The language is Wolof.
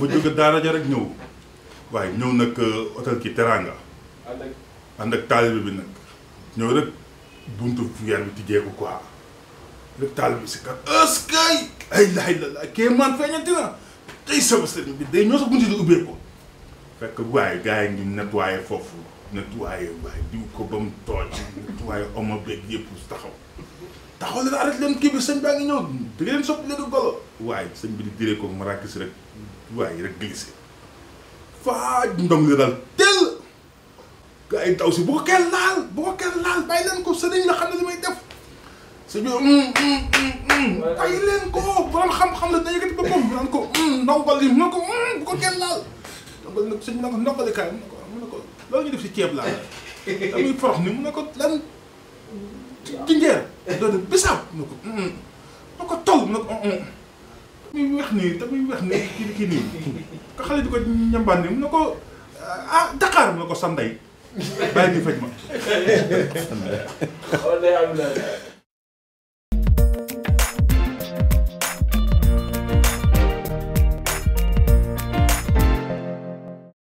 dafa jóge daara ja rek ñëw waaye ñëw nag hôtel ki Teranga ànd ak taalibe bi nag ñëw rek buntu weer bi tijjeeku quoi rek taalibe bi si kat ëskay ay laay la kee man feeñati na tey sama sëriñ bi day ñoo sax buntu di ubbeeku fekk waaye gars yi ngi nettoyé foofu nettoyé waaye diw ko ba mu tooj nettoyé omo beeg yëpp taxaw leen arrêté leen kii bi sëñ baa ngi ñëw da ngeen soppi léegi golo waaye sëñ bi di diree ko marakis rek waaye rek glissé faaj ndong li daal tel gars yi daw si bu ko kenn laal bàyyi leen ko sëriñ la xam ne li may def sëñ bi bàyyi leen ko borom xam-xam la dañu yëkkati boppam naan ko ndongal li mu ne ko bu ko kenn laal ndongal nag sëñ bi nag ndongali kaay mu ne ko loolu ñu def si ceeb laa damuy forox ni mu ne ko lan jinjeer doon bisaab mu ne ko tol mu ne ko tamit weex nii kii nii ka xale di ko ñambaan ni mu ne ko Dakar mu ne ko sa ndey bàyyi ni faj ma